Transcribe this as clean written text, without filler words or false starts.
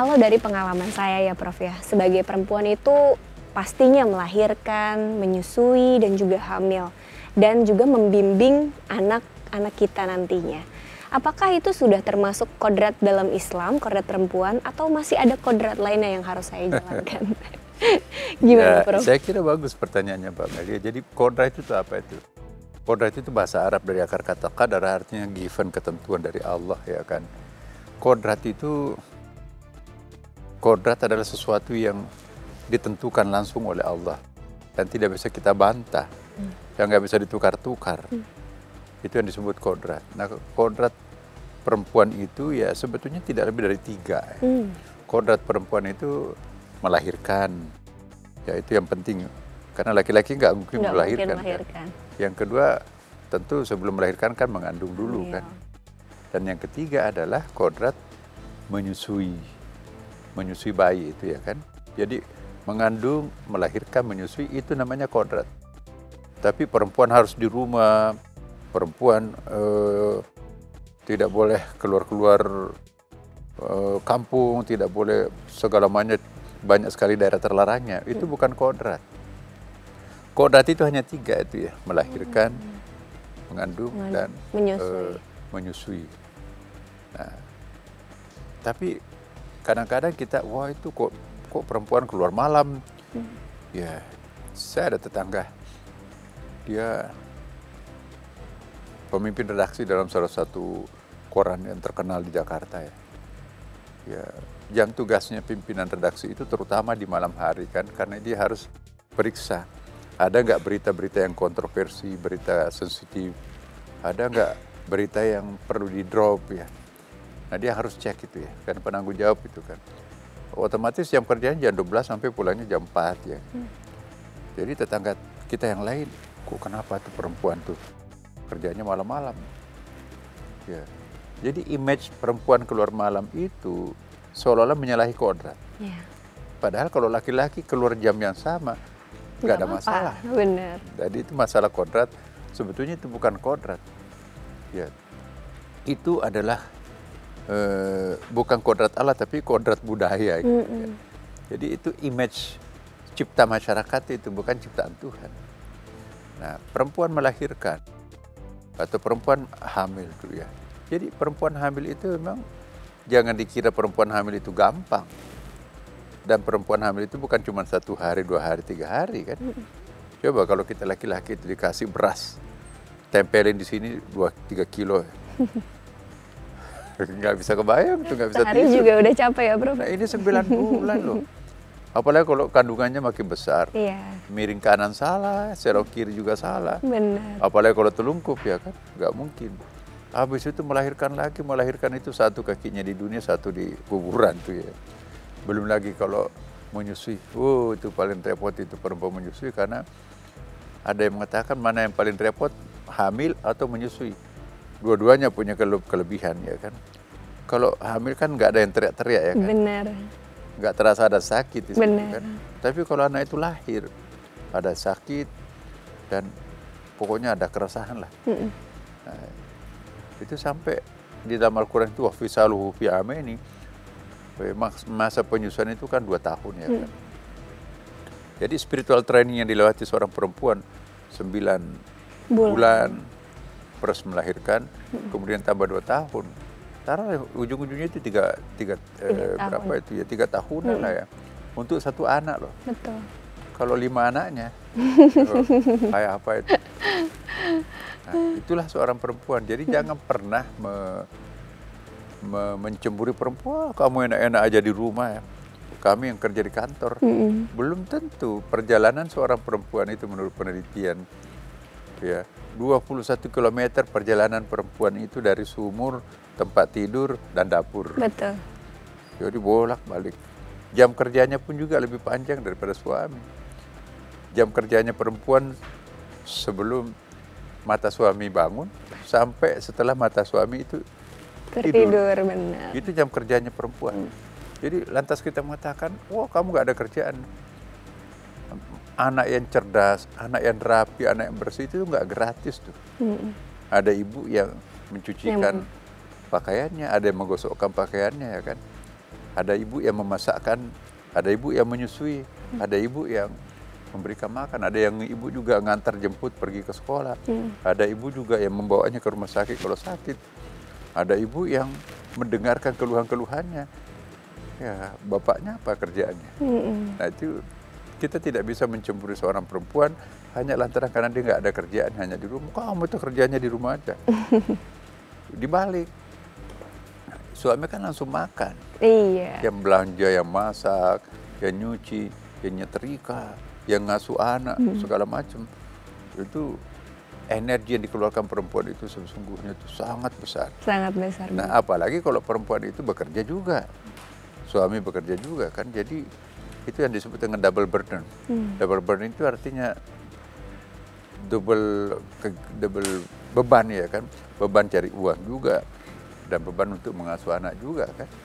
Kalau dari pengalaman saya ya Prof ya, sebagai perempuan itu pastinya melahirkan, menyusui dan juga hamil. Dan juga membimbing anak-anak kita nantinya. Apakah itu sudah termasuk kodrat dalam Islam, kodrat perempuan, atau masih ada kodrat lainnya yang harus saya jalankan? Gimana Prof? Saya kira bagus pertanyaannya Mbak Melia. Jadi kodrat itu apa itu? Kodrat itu bahasa Arab dari akar kata qadar, artinya given, ketentuan dari Allah ya kan. Kodrat adalah sesuatu yang ditentukan langsung oleh Allah dan tidak bisa kita bantah, yang nggak bisa ditukar-tukar. Itu yang disebut kodrat. Nah, kodrat perempuan itu ya sebetulnya tidak lebih dari 3. Kodrat perempuan itu melahirkan, ya itu yang penting. Karena laki-laki nggak mungkin melahirkan. Kan? Yang kedua, tentu sebelum melahirkan kan mengandung dulu kan. Dan yang ketiga adalah kodrat menyusui bayi itu ya kan. Jadi mengandung, melahirkan, menyusui itu namanya kodrat. Tapi perempuan harus di rumah, perempuan tidak boleh keluar-keluar kampung, tidak boleh segala macam, banyak sekali daerah terlarangnya. Itu bukan kodrat. Kodrat itu hanya 3 itu ya, melahirkan, mengandung dan menyusui. Nah, tapi kadang-kadang kita, wah itu kok perempuan keluar malam. Ya, saya ada tetangga, dia pemimpin redaksi dalam salah satu koran yang terkenal di Jakarta ya. Ya, yang tugasnya pimpinan redaksi itu terutama di malam hari kan, karena dia harus periksa ada nggak berita-berita yang kontroversi, berita sensitif, ada nggak berita yang perlu di drop ya. Nah dia harus cek itu ya, kan penanggung jawab itu kan. Otomatis jam kerjanya jam 12 sampai pulangnya jam 4 ya. Jadi tetangga kita yang lain, kok kenapa tuh perempuan tuh kerjanya malam-malam? Ya. Jadi image perempuan keluar malam itu seolah-olah menyalahi kodrat. Ya. Padahal kalau laki-laki keluar jam yang sama, nggak ada masalah. Benar. Jadi itu masalah kodrat, sebetulnya itu bukan kodrat. Ya. Itu adalah bukan kodrat Allah tapi kodrat budaya. Gitu, ya. Jadi itu image cipta masyarakat itu bukan ciptaan Tuhan. Nah, perempuan melahirkan atau perempuan hamil tuh ya. Jadi perempuan hamil itu memang jangan dikira perempuan hamil itu gampang. Dan perempuan hamil itu bukan cuma 1 hari, 2 hari, 3 hari kan. Coba kalau kita laki-laki itu dikasih beras, tempelin di sini 2-3 kilo. Nggak bisa kebayang tuh, nggak bisa tidur. Sehari juga udah capek ya Bro. Nah ini 9 bulan loh. Apalagi kalau kandungannya makin besar. Iya. Miring kanan salah, serong kiri juga salah. Benar. Apalagi kalau telungkup ya kan, nggak mungkin. Habis itu melahirkan itu 1 kakinya di dunia, 1 di kuburan tuh ya. Belum lagi kalau menyusui, itu paling repot itu perempuan menyusui, karena ada yang mengatakan mana yang paling repot, hamil atau menyusui. Dua-duanya punya kelebihan ya kan. Kalau hamil kan nggak ada yang teriak-teriak ya kan. Benar. Nggak terasa ada sakit di situ kan. Tapi kalau anak itu lahir ada sakit dan pokoknya ada keresahan lah. Nah, itu sampai di dalam Al-Quran itu wafisaluhu fi amaini, masa penyusuan itu kan 2 tahun ya kan. Jadi spiritual training yang dilewati seorang perempuan 9 bulan proses melahirkan, kemudian tambah 2 tahun. Taruh ujung-ujungnya itu 3 berapa itu ya, 3 tahunan lah ya. Untuk 1 anak loh. Betul. Kalau 5 anaknya, kayak apa itu? Nah, itulah seorang perempuan. Jadi jangan pernah mencemburi perempuan. Kamu enak-enak aja di rumah ya. Kami yang kerja di kantor. Belum tentu perjalanan seorang perempuan itu menurut penelitian ya 21 km perjalanan perempuan itu dari sumur, tempat tidur, dan dapur. Betul. Jadi bolak-balik. Jam kerjanya pun juga lebih panjang daripada suami. Jam kerjanya perempuan sebelum mata suami bangun sampai setelah mata suami itu tertidur. Benar. Itu jam kerjanya perempuan. Jadi lantas kita mengatakan, wah kamu gak ada kerjaan. Anak yang cerdas, anak yang rapi, anak yang bersih itu nggak gratis tuh. Ada ibu yang mencucikan pakaiannya, ada yang menggosokkan pakaiannya ya kan. Ada ibu yang memasakkan, ada ibu yang menyusui, ada ibu yang memberikan makan, ada yang ibu juga ngantar jemput pergi ke sekolah, ada ibu juga yang membawanya ke rumah sakit kalau sakit, ada ibu yang mendengarkan keluhan-keluhannya. Ya, bapaknya apa kerjaannya? Nah itu kita tidak bisa mencemburi seorang perempuan hanya lantaran karena dia nggak ada kerjaan, hanya di rumah. Kamu itu kerjanya di rumah aja. Dibalik, suami kan langsung makan. Iya. Yang belanja, yang masak, yang nyuci, yang nyetrika, yang ngasuh anak, segala macam. Itu energi yang dikeluarkan perempuan itu sesungguhnya itu sangat besar. Sangat besar. Nah, apalagi kalau perempuan itu bekerja juga. Suami bekerja juga kan. Jadi itu yang disebut dengan double burden. Double burden itu artinya double beban ya kan. Beban cari uang juga dan beban untuk mengasuh anak juga kan.